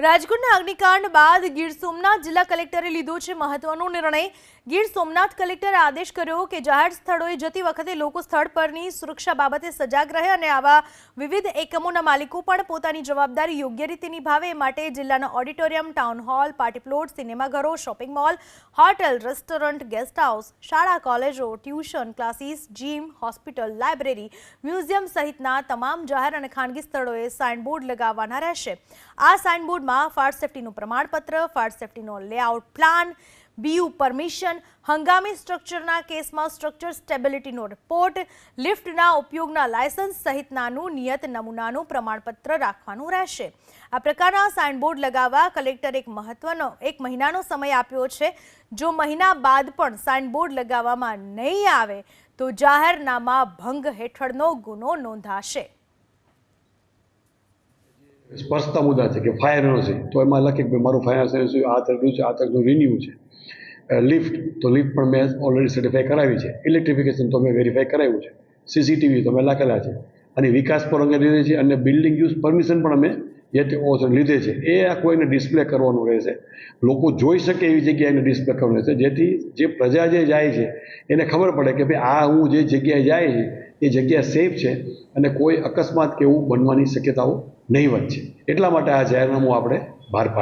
રાજકોટના અગ્નિકાંડ બાદ ગીર સોમનાથ જિલ્લા કલેક્ટરે લીધો છે મહત્વનો નિર્ણય। ગીર સોમનાથ કલેક્ટરે આદેશ કર્યો કે જાહેર સ્થળોએ જતી વખતે લોકો સ્થળ પરની સુરક્ષા બાબતે સજાગ રહે અને આવા વિવિધ એકમોના માલિકો પણ પોતાની જવાબદારી યોગ્ય રીતે નિભાવે એ માટે જિલ્લાના auditorium, town hall, party plot, સિનેમાઘરો, shopping mall, hotel, restaurant, guest house, શાળા કોલેજો, tuition classes, gym, hospital, library, museum સહિતના તમામ જાહેર અને ખાનગી સ્થળોએ સાઇનબોર્ડ લગાવવાના રહેશે। આ સાઇનબોર્ડમાં ફાયર સેફ્ટીનું પ્રમાણપત્ર, ફાયર સેફ્ટીનો લેઆઉટ પ્લાન, બીયુ પરમિશન, હંગામી સ્ટ્રક્ચરના કેસમાં સ્ટ્રક્ચર સ્ટેબિલિટીનો રિપોર્ટ, લિફ્ટના ઉપયોગના લાયસન્સ સહિતનાનું નિયત નમૂનાનું પ્રમાણપત્ર રાખવાનું રહેશે। આ પ્રકારના સાઇનબોર્ડ લગાવવા કલેક્ટરે એક મહિનાનો સમય આપ્યો છે। જો મહિના બાદ પણ સાઇનબોર્ડ લગાવવામાં નહીં આવે તો જાહેરનામા ભંગ હેઠળનો ગુનો નોંધાશે। સ્પર્શતા મુદ્દા છે કે ફાયરનો છે તો એમાં લખે કે મારું ફાયર આ તરફનું છે, આ તરફનું રિન્યુ છે। લિફ્ટ તો લિફ્ટ પણ મેં ઓલરેડી સર્ટિફાઈ કરાવી છે। ઇલેક્ટ્રિફિકેશન તો મેં વેરીફાઈ કરાવ્યું છે। સીસીટીવી તો મેં લખેલા છે અને વિકાસ પર અંગે લીધે છે અને બિલ્ડિંગ યુઝ પરમિશન પણ અમે લીધે છે। એ આ કોઈને ડિસ્પ્લે કરવાનું રહેશે, લોકો જોઈ શકે એવી જગ્યાએ એને ડિસ્પ્લે કરવાનું રહેશે, જેથી જે પ્રજા જે જાય છે એને ખબર પડે કે ભાઈ આ હું જે જગ્યાએ જાય છે એ જગ્યા સેફ છે અને કોઈ અકસ્માત કે એવું બનવાની શક્યતાઓ નહીવત છે। એટલા માટે આ જાહેરનામું આપણે બહાર પાડીએ।